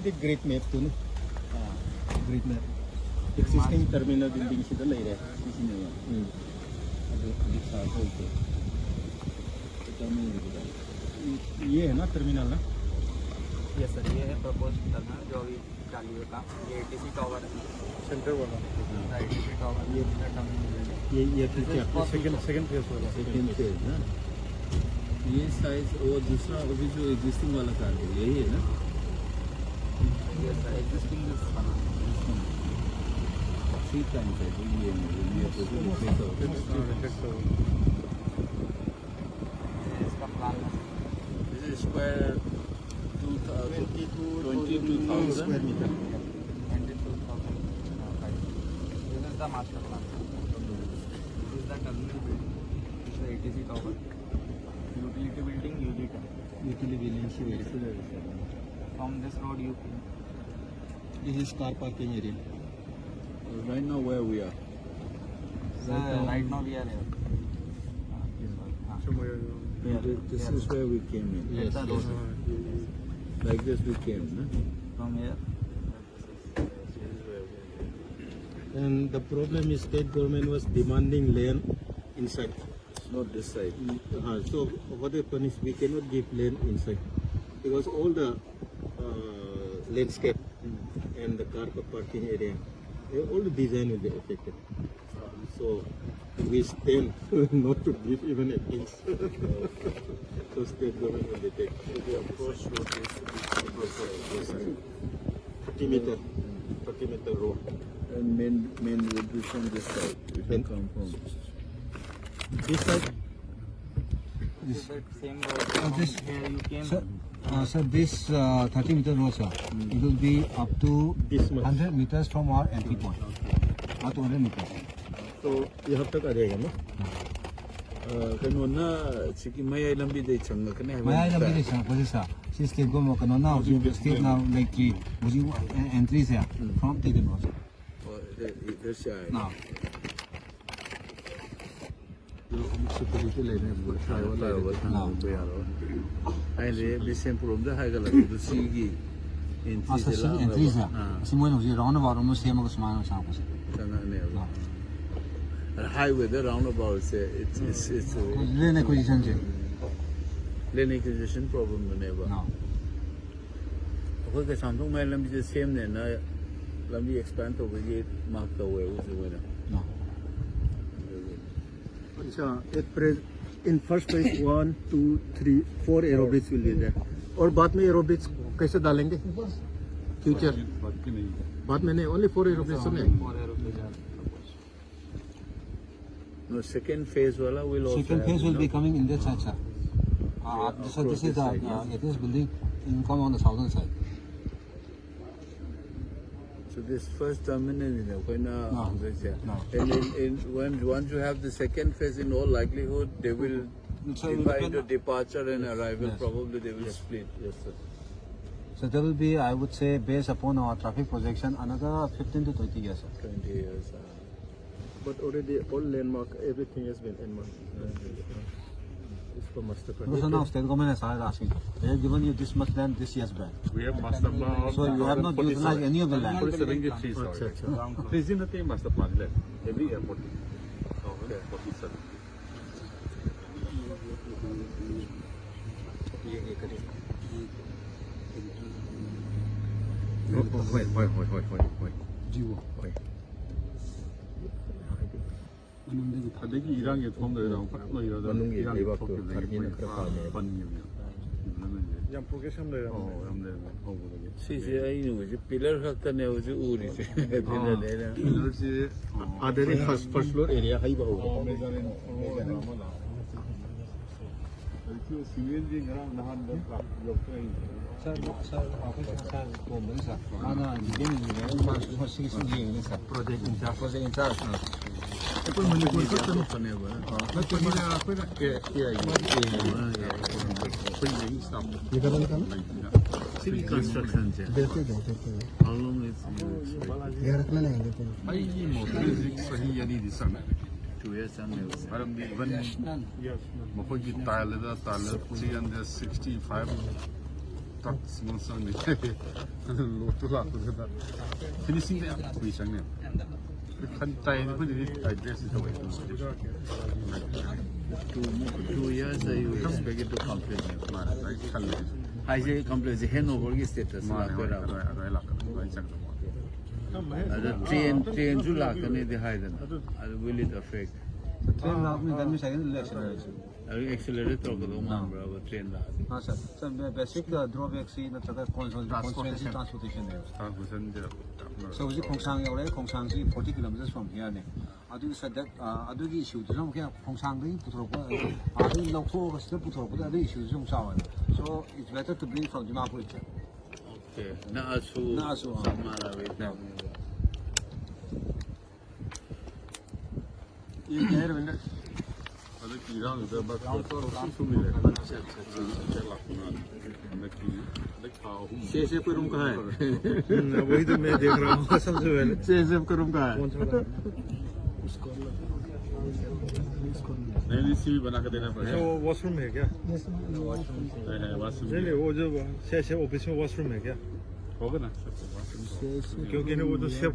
the great map too. Great map. Existing terminal building is the later. ये है ना terminal ना? Yes sir, ये है प्रपोज टर्मिनल जो अभी चालू है काम। ये ATC टावर है, सेंटर वाला। ATC टावर ये सेकंड फेज वाला। सेकंड फेज ना? ये साइज और दूसरा अभी जो एग्जिस्टिंग वाला कार है यही है ना? ये सर एग्जिस्टिंग बना 3 times है ये इसका प्लान है। This is square 22,000 square meter. 22,000. This is the master plan. This is the terminal building. This is the ATC tower. Utility building, UG10. Utility building. From this road you can. This is car parking area. Right now where we are? Right now we are here. This is where we came in. Yes. Like this we came, no? From here. And the problem is state government was demanding land inside. It's not this side. So what happened is we cannot give land inside because all the landscape and the car parking area, all the design will be affected. So we stand not to give even a inch. So state government will take. So the approach road is to be 30 meter road. And main road is from this side. We can come from this side. This is the same road. This Here you came. Sir, this 30 meter road, sir, it will be up to this much. 100 meters from our entry point. Not 100 meters. So यहाँ तक आ जाएगा ना? कहीं ना चिकी मया लंबी दे चंगा कने मैं लंबी दे चंगा पोजिस सा सिस्टेम को मौका ना हो जो स्टेट ना लाइक की मुझे एंट्री से फ्रॉम टेक इन रोड इधर से आए ना सिक्योरिटी लेने बोल वाला ना बेयारो आइले बिसेम प्रोम दा हाइगा लगे तो सीगी एंट्री से सिमोन मुझे राउंड अबाउट में सेम को समान हो सांप से चना ने highway the roundabout say it's lane acquisition problem never no कोई के सामने में लंबी से सेम ने ना लंबी expand तो ये mark तो हुए उसे हुए ना no अच्छा in first place 1 2 3 4 aerobridge will be there और बाद में aerobridge कैसे डालेंगे future बाद में नहीं only 4 aerobridge में No, second phase wala will also. Second phase will be coming in this side, sir. So this is the this building income on the southern side. So this first terminal, No. And once you have the second phase, in all likelihood, they will divide the departure and arrival. Yes. Probably they will split. Yes, sir. So there will be, I would say, based upon our traffic projection, another 15 to 20 years, sir. 20 years. But already all landmark, everything has been landmarked. It's for master plan. So now state government has started asking, they have given you this much land this year's back. We have master plan. So you have not utilized any of the land. 73 sorry. Please in the same master plan land. Every airport. Okay. 47. Wait. 다대기 1학년 처음 들어가고 너 이러다 만능이 1학년 대박도 처음 다르기는 그렇다네. 그냥 포개션도 CCI 누구지? pillar 같다네 우지 우리지. pillar 내려. 그렇지. 아들이 first floor area 하이바 오고. 그 시민들이랑 나한테 역행이 Sir, project in charge. Ito manipur ko tanong pa niya ba? Civil construction siya. How long is it? I motor सही यानी दिशा में 2 years चंगे मरमदी even मखोगी ताइलदा ताइलर 365 तक स्मोसन नि लोटो लाखुदा finishing ने कोई संगे खन ताइ नि पनि address is the way 2 years you expected to complete मारा राइट खल I say complete the handover की status मारा लाकर राय लाकर राय संग the train जो लाकर नहीं दिखाई देना will it affect ट्रेन लाने का भी शायद एक्सेलरेशन अभी accelerator को दो मान बराबर train लाकर हाँ सर सर बेसिक ड्रॉबैक सी न तक ट्रांसपोर्टेशन है ट्रांसपोर्टेशन so जी खोंगसांग यावले खोंगसांग सी 40 kilometers from here ने अदुगी सदक अदुगी इशू जो क्या खोंगसांग दे पुथरोक आदि लौखो से पुथरोक अदुगी इशू जो चावन so it's better to bring from Dimapur itself okay ना आसू हमारा वे ये नहर विंडो अरे कीड़ा उधर बस सुमिले CSF का रूम कहाँ है? वही तो मैं देख रहा हूँ सबसे पहले CSF का रूम कहाँ है? नहीं सी बना के देना पड़ेगा वो वॉशरूम है क्या? वाशरूम नहीं वो जो CSF ऑफिस में वॉशरूम है क्या? होगा ना क्योंकि ना वो तो